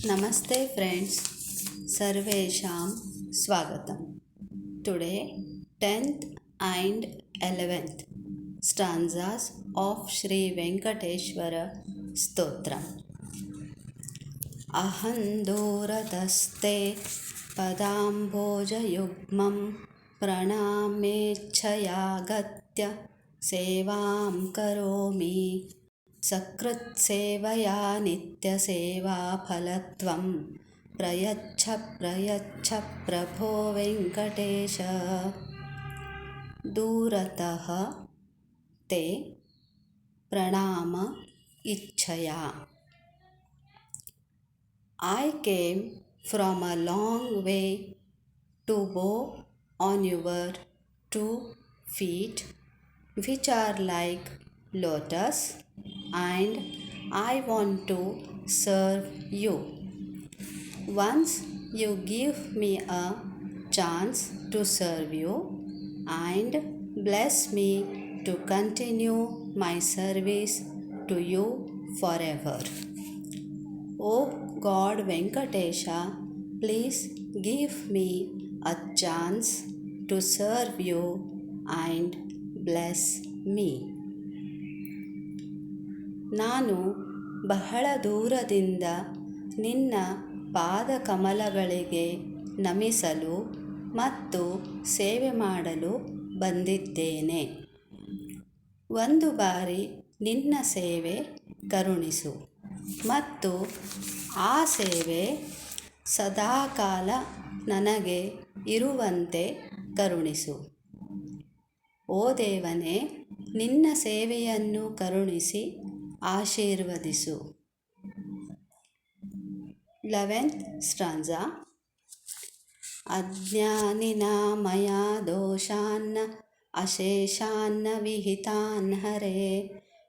Namaste friends, Sarvesham Swagatam. Today 10th and 11th stanzas of Sri Venkateshwara Stotram. Aham durataste padambojayugmam pranamechhayagatya sevam karomi सकृत्सेवया नित्यसेवाफलत्वं प्रयच्छ प्रभो वेङ्कटेश दूरतः ते प्रणाम इच्छया. I came from a long way to bow on your 2 feet which are like lotus, and I want to serve you. Once you give me a chance to serve you and bless me to continue my service to you forever. O God Venkatesha, please give me a chance to serve you and bless me. ನಾನು ಬಹಳ ದೂರದಿಂದ ನಿನ್ನ ಪಾದಕಮಲಗಳಿಗೆ ನಮಿಸಲು ಮತ್ತು ಸೇವೆ ಮಾಡಲು ಬಂದಿದ್ದೇನೆ. ಒಂದು ಬಾರಿ ನಿನ್ನ ಸೇವೆ ಕರುಣಿಸು ಮತ್ತು ಆ ಸೇವೆ ಸದಾಕಾಲ ನನಗೆ ಇರುವಂತೆ ಕರುಣಿಸು. ಓ ದೇವನೇ, ನಿನ್ನ ಸೇವೆಯನ್ನು ಕರುಣಿಸಿ ಆಶೀರ್ವದಿಸು. 11th stanza. ಅಜ್ಞಾನಿನಾ ಮಯಾ ದೋಷಾನ್ನ ಅಶೇಷಾನ್ನ ವಿಹಿತಾನ್ ಹರೇ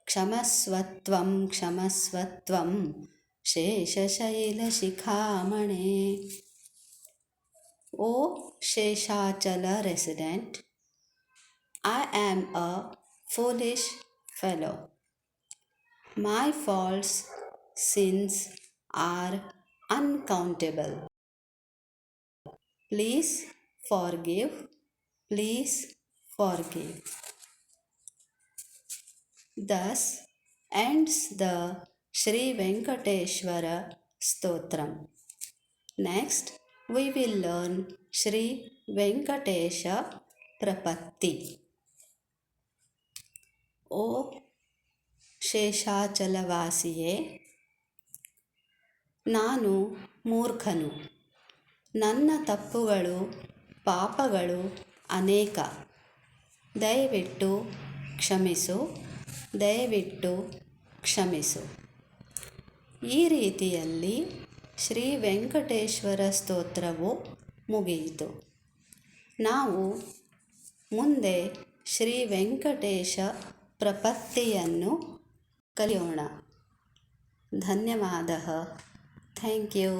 ಕ್ಷಮಸ್ವತ್ವಂ ಶೇಷಶೈಲಶಿಖಾಮಣೇ. ಓ Seshachala resident, I am a foolish fellow. My faults, sins are uncountable. Please forgive. Thus ends the Sri Venkateshwara Stotram. Next, we will learn Sri Venkatesha Prapatti. ಓ ಶೇಷಾಚಲವಾಸಿಯೇ, ನಾನು ಮೂರ್ಖನು. ನನ್ನ ತಪ್ಪುಗಳು ಪಾಪಗಳು ಅನೇಕ. ದಯವಿಟ್ಟು ಕ್ಷಮಿಸು. ಈ ರೀತಿಯಲ್ಲಿ ಶ್ರೀ ವೆಂಕಟೇಶ್ವರ ಸ್ತೋತ್ರವು ಮುಗಿಯಿತು. ನಾವು ಮುಂದೆ ಶ್ರೀ ವೆಂಕಟೇಶ ಪ್ರಪತ್ತಿಯನ್ನು ಕಲಿಯೋಣ. ಧನ್ಯವಾದ. Thank you.